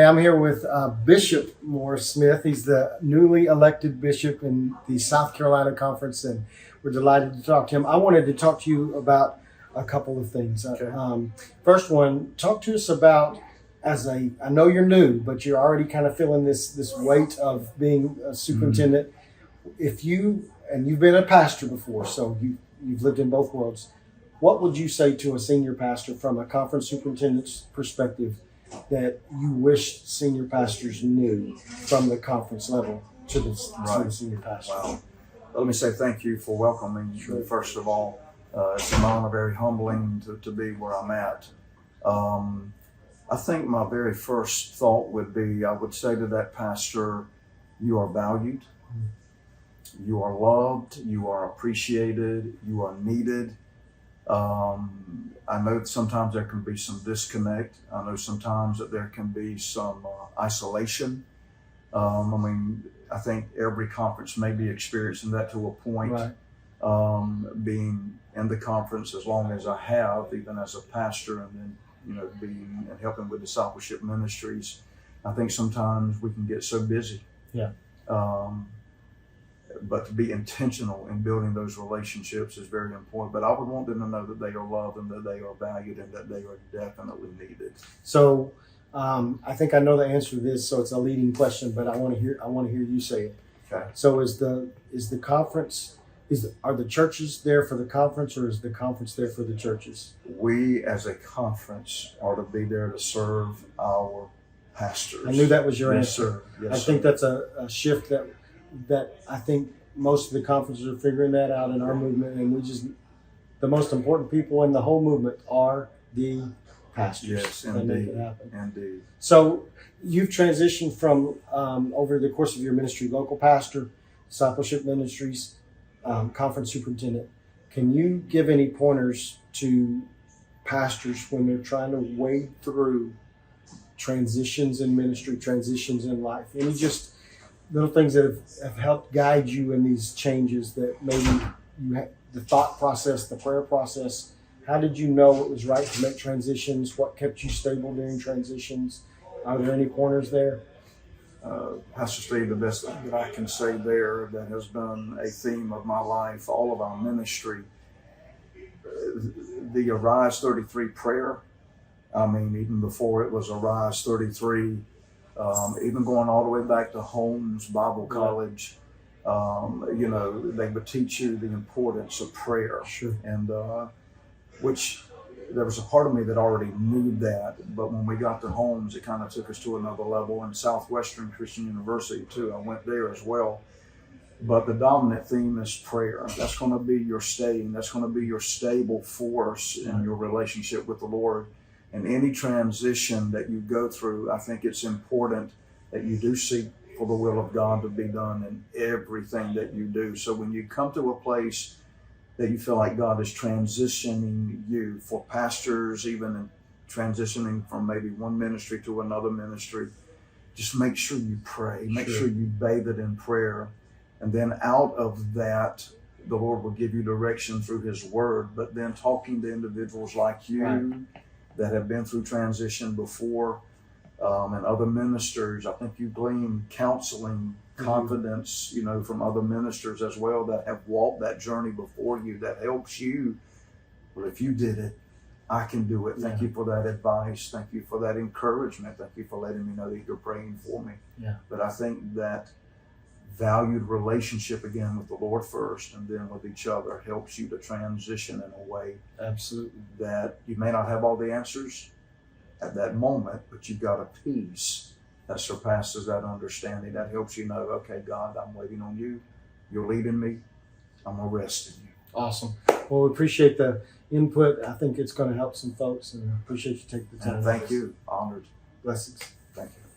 I'm here with Bishop Morris Smith. He's the newly elected bishop in the South Carolina Conference, and we're delighted to talk to him. I wanted to talk to you about a couple of things. Okay. First one, talk to us about, I know you're new, but you're already kind of feeling this weight of being a superintendent. You've been a pastor before, so you've lived in both worlds. What would you say to a senior pastor from a conference superintendent's perspective that you wish senior pastors knew from the conference level to the senior pastor? Wow. Let me say thank you for welcoming me. Sure. First of all, it's an honor, very humbling to be where I'm at. I think my very first thought would be, I would say to that pastor, you are valued, you are loved, you are appreciated, you are needed. I know sometimes there can be some disconnect. I know sometimes that there can be some isolation. I think every conference may be experiencing that to a point. Right. Being in the conference as long as I have, even as a pastor, and then being and helping with discipleship ministries, I think sometimes we can get so busy. Yeah. But to be intentional in building those relationships is very important. But I would want them to know that they are loved and that they are valued and that they are definitely needed. So I think I know the answer to this, so it's a leading question, but I want to hear you say it. Okay. So is the conference, are the churches there for the conference, or is the conference there for the churches? We as a conference are to be there to serve our pastors. I knew that was your Yes, answer. sir. Yes, I think that's a shift that I think most of the conferences are figuring that out in our movement, and the most important people in the whole movement are the pastors. Yes, that make indeed. it happen. Indeed. So you've transitioned from over the course of your ministry, local pastor, discipleship ministries, conference superintendent. Can you give any pointers to pastors when they're trying to wade through transitions in ministry, transitions in life? Any just little things that have helped guide you in these changes, that maybe you had the thought process, the prayer process? How did you know it was right to make transitions? What kept you stable during transitions? Are there any pointers there? Pastor Steve, the best that I can say there that has been a theme of my life, all of our ministry, the Arise 33 prayer. Even before it was Arise 33, even going all the way back to Holmes Bible College, they would teach you the importance of prayer. Sure. And which there was a part of me that already knew that, but when we got to Holmes, it kind of took us to another level. And Southwestern Christian University too, I went there as well. But the dominant theme is prayer. That's going to be your staying. That's going to be your stable force in your relationship with the Lord. And any transition that you go through, I think it's important that you do seek for the will of God to be done in everything that you do. So when you come to a place that you feel like God is transitioning you, for pastors, even in transitioning from maybe one ministry to another ministry, just make sure you pray. Make sure you bathe it in prayer. And then out of that, the Lord will give you direction through His Word. But then talking to individuals like you that have been through transition before, and other ministers, I think you glean counseling, confidence, from other ministers as well that have walked that journey before you, that helps you. Well, if you did it, I can do it. Thank you for that advice. Thank you for that encouragement. Thank you for letting me know that you're praying for me. Yeah. But I think that valued relationship again with the Lord first and then with each other helps you to transition in a way Absolutely. that you may not have all the answers at that moment, but you've got a peace that surpasses that understanding. That helps you know, okay, God, I'm waiting on you. You're leading me. I'm going to rest in you. Awesome. Well, we appreciate the input. I think it's going to help some folks, and I appreciate you taking the time. And thank you. Honored. Blessings. Thank you.